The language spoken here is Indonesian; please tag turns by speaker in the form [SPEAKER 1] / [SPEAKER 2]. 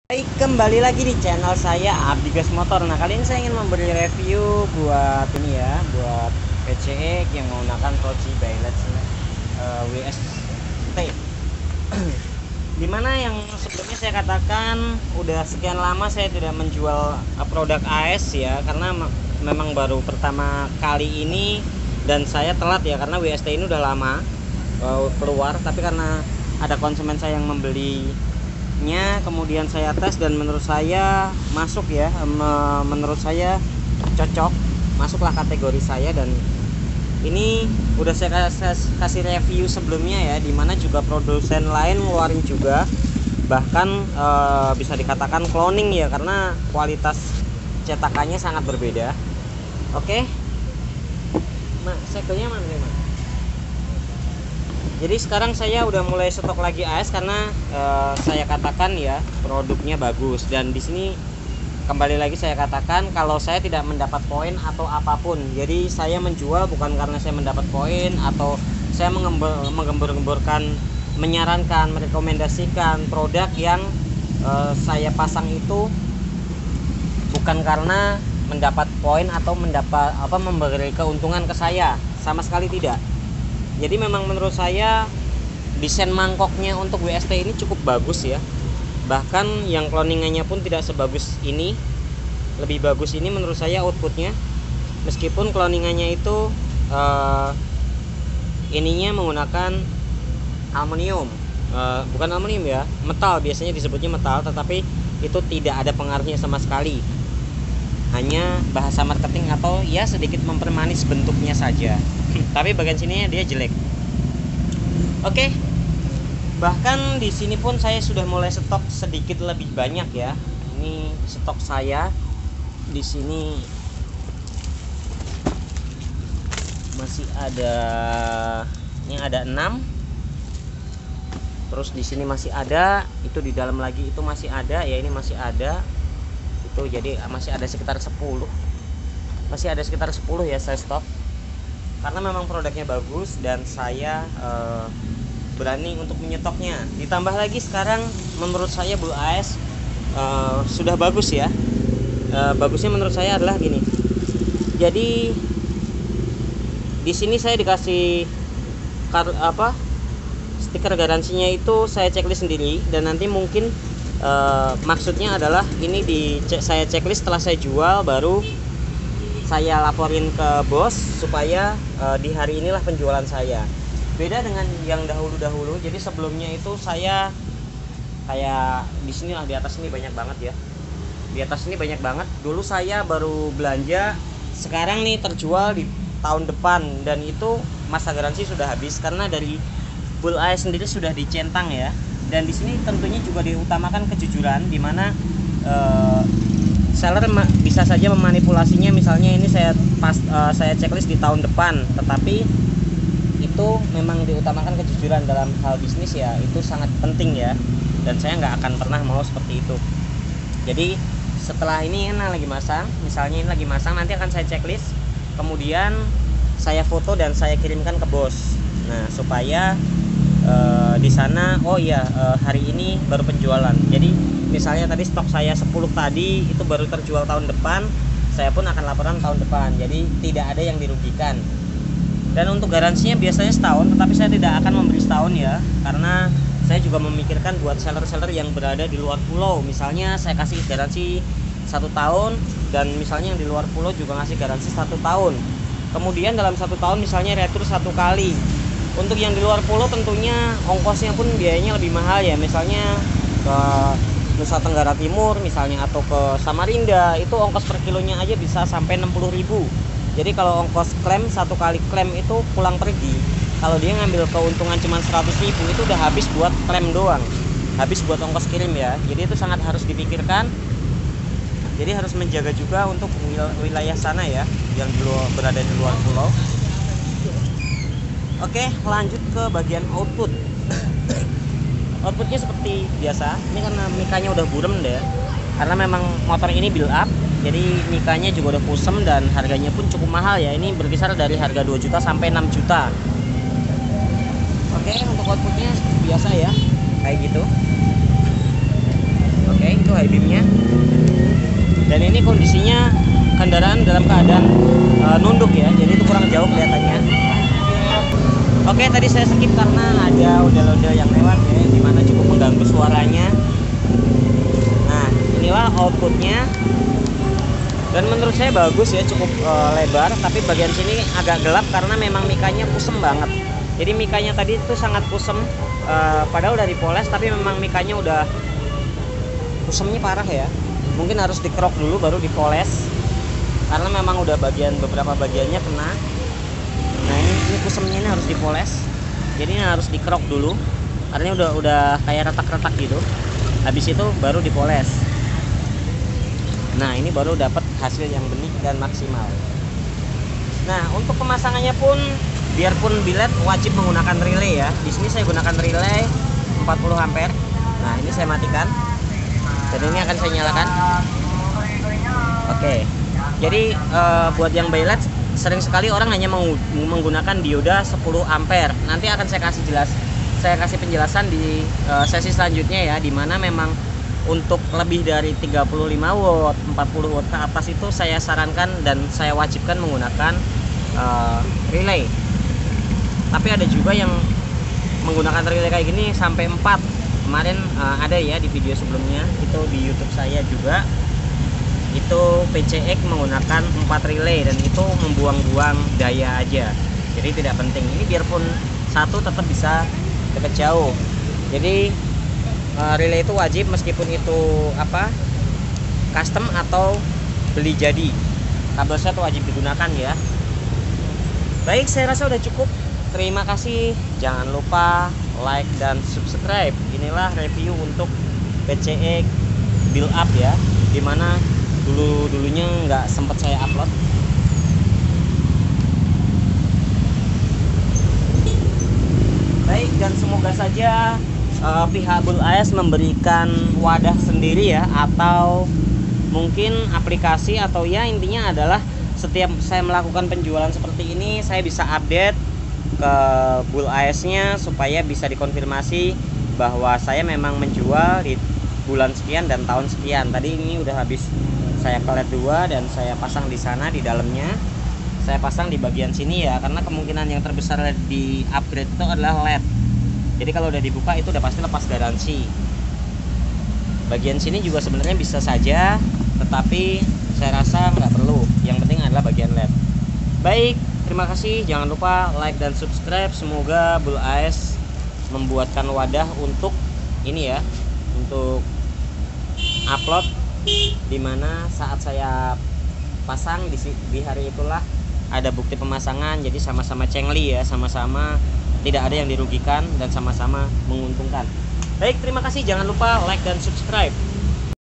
[SPEAKER 1] Baik, kembali lagi di channel saya Abdi Gas Motor. Nah, kali ini saya ingin memberi review buat ini ya, buat PCX yang menggunakan Proci Baylet WST. Dimana yang sebelumnya saya katakan udah sekian lama saya tidak menjual produk AS ya, karena memang baru pertama kali ini dan saya telat ya, karena WST ini udah lama keluar, tapi karena ada konsumen saya yang membelinya, kemudian saya tes dan menurut saya masuk ya, menurut saya cocok, masuklah kategori saya. Dan ini udah saya kasih review sebelumnya ya, dimana juga produsen lain ngeluarin juga, bahkan bisa dikatakan cloning ya, karena kualitas cetakannya sangat berbeda. Oke, segelnya mana nih, Mak? Jadi sekarang saya udah mulai stok lagi AS karena saya katakan ya produknya bagus. Dan di sini kembali lagi saya katakan kalau saya tidak mendapat poin atau apapun. Jadi saya menjual bukan karena saya mendapat poin atau saya menggembur-gemburkan, menyarankan, merekomendasikan produk yang saya pasang itu bukan karena mendapat poin atau mendapat memberi keuntungan ke saya, sama sekali tidak. Jadi memang menurut saya desain mangkoknya untuk WST ini cukup bagus ya. Bahkan yang cloningannya pun tidak sebagus ini. Lebih bagus ini menurut saya outputnya. Meskipun cloningannya itu ininya menggunakan aluminium, bukan aluminium ya, metal, biasanya disebutnya metal, tetapi itu tidak ada pengaruhnya sama sekali. Hanya bahasa marketing atau ya sedikit mempermanis bentuknya saja. Tapi bagian sininya dia jelek. Oke. Bahkan di sini pun saya sudah mulai stok sedikit lebih banyak ya. Ini stok saya di sini masih ada, ini ada 6. Terus di sini masih ada, itu di dalam lagi itu masih ada ya, ini masih ada. Itu jadi masih ada sekitar 10. Masih ada sekitar 10 ya saya stok. Karena memang produknya bagus dan saya berani untuk menyetoknya. Ditambah lagi sekarang menurut saya Blue AS sudah bagus ya. Bagusnya menurut saya adalah gini. Jadi di sini saya dikasih stiker garansinya itu saya checklist sendiri, dan nanti mungkin maksudnya adalah ini saya checklist setelah saya jual, baru saya laporin ke bos supaya di hari inilah penjualan saya. Beda dengan yang dahulu-dahulu. Jadi sebelumnya itu saya kayak di sini lah, di atas ini banyak banget ya. Di atas ini banyak banget. Dulu saya baru belanja, sekarang nih terjual di tahun depan, dan itu masa garansi sudah habis karena dari Bull Eye sendiri sudah dicentang ya. Dan di sini tentunya juga diutamakan kejujuran, di mana seller bisa saja memanipulasinya. Misalnya ini saya checklist di tahun depan, tetapi itu memang diutamakan kejujuran dalam hal bisnis ya, itu sangat penting ya, dan saya nggak akan pernah mau seperti itu. Jadi setelah ini lagi masang, misalnya ini lagi masang, nanti akan saya checklist, kemudian saya foto dan saya kirimkan ke bos. Nah supaya di sana hari ini baru penjualan. Jadi misalnya tadi stok saya 10 tadi itu baru terjual tahun depan, saya pun akan laporan tahun depan. Jadi tidak ada yang dirugikan. Dan untuk garansinya biasanya setahun, tetapi saya tidak akan memberi setahun ya, karena saya juga memikirkan buat seller-seller yang berada di luar pulau. Misalnya saya kasih garansi 1 tahun, dan misalnya yang di luar pulau juga ngasih garansi 1 tahun. Kemudian dalam 1 tahun misalnya retur 1 kali. Untuk yang di luar pulau tentunya ongkosnya pun biayanya lebih mahal ya. Misalnya ke Nusa Tenggara Timur misalnya, atau ke Samarinda, itu ongkos per kilonya aja bisa sampai 60.000. Jadi kalau ongkos klaim, 1 kali klaim itu pulang pergi, kalau dia ngambil keuntungan cuma 100.000, itu udah habis buat klaim doang, habis buat ongkos kirim ya. Jadi itu sangat harus dipikirkan. Jadi harus menjaga juga untuk wilayah sana ya, yang berada di luar pulau. Oke, lanjut ke bagian output. Outputnya seperti biasa. Ini karena mikanya udah burem deh, karena memang motor ini build up, jadi mikanya juga udah kusem dan harganya pun cukup mahal ya. Ini berkisar dari harga 2 juta sampai 6 juta. Oke, untuk outputnya seperti biasa ya, kayak gitu. Oke, itu high beamnya. Dan ini kondisinya kendaraan dalam keadaan nunduk ya, jadi itu kurang jauh kelihatannya. Oke, tadi saya skip karena ada ondel-ondel yang lewat ya, dimana cukup mengganggu suaranya. Nah, inilah outputnya. Dan menurut saya bagus ya, cukup lebar, tapi bagian sini agak gelap karena memang mikanya kusem banget. Jadi mikanya tadi itu sangat kusem, padahal udah dipoles, tapi memang mikanya udah kusemnya parah ya. Mungkin harus dikerok dulu baru dipoles, karena memang udah beberapa bagiannya kena. Nah ini kusemnya ini harus dipoles, jadi ini harus dikerok dulu, karena udah kayak retak-retak gitu. Habis itu baru dipoles. Nah ini baru dapat hasil yang bening dan maksimal. Nah untuk pemasangannya pun, biarpun biled wajib menggunakan relay ya. Di sini saya gunakan relay 40 ampere. Nah ini saya matikan, dan ini akan saya nyalakan. Oke, jadi buat yang biled sering sekali orang hanya menggunakan dioda 10 ampere. Nanti akan saya kasih penjelasan di sesi selanjutnya ya, dimana memang untuk lebih dari 35 watt, 40 watt ke atas itu saya sarankan dan saya wajibkan menggunakan relay. Tapi ada juga yang menggunakan relay kayak gini sampai 4. Kemarin ada ya di video sebelumnya, itu di YouTube saya juga. Itu PCX menggunakan 4 relay dan itu membuang-buang daya aja, jadi tidak penting. Ini biarpun satu tetap bisa dekat jauh. Jadi relay itu wajib, meskipun itu custom atau beli jadi, kabel set wajib digunakan ya. Baik, saya rasa udah cukup. Terima kasih, jangan lupa like dan subscribe. Inilah review untuk PCX build up ya, dimana dulunya nggak sempat saya upload. Baik, dan semoga saja pihak Bull AS memberikan wadah sendiri ya, atau mungkin aplikasi, atau ya intinya adalah setiap saya melakukan penjualan seperti ini, saya bisa update ke Bull AS nya supaya bisa dikonfirmasi bahwa saya memang menjual di bulan sekian dan tahun sekian. Tadi ini udah habis saya pelet 2 dan saya pasang di sana, di dalamnya saya pasang di bagian sini ya, karena kemungkinan yang terbesar di upgrade itu adalah LED. Jadi kalau udah dibuka itu udah pasti lepas garansi. Bagian sini juga sebenarnya bisa saja, tetapi saya rasa nggak perlu. Yang penting adalah bagian LED. Baik, terima kasih. Jangan lupa like dan subscribe. Semoga Bull AS membuatkan wadah untuk ini ya, untuk upload, dimana saat saya pasang di hari itulah ada bukti pemasangan. Jadi sama-sama cengli ya, sama-sama tidak ada yang dirugikan dan sama-sama menguntungkan. Baik, terima kasih. Jangan lupa like dan subscribe.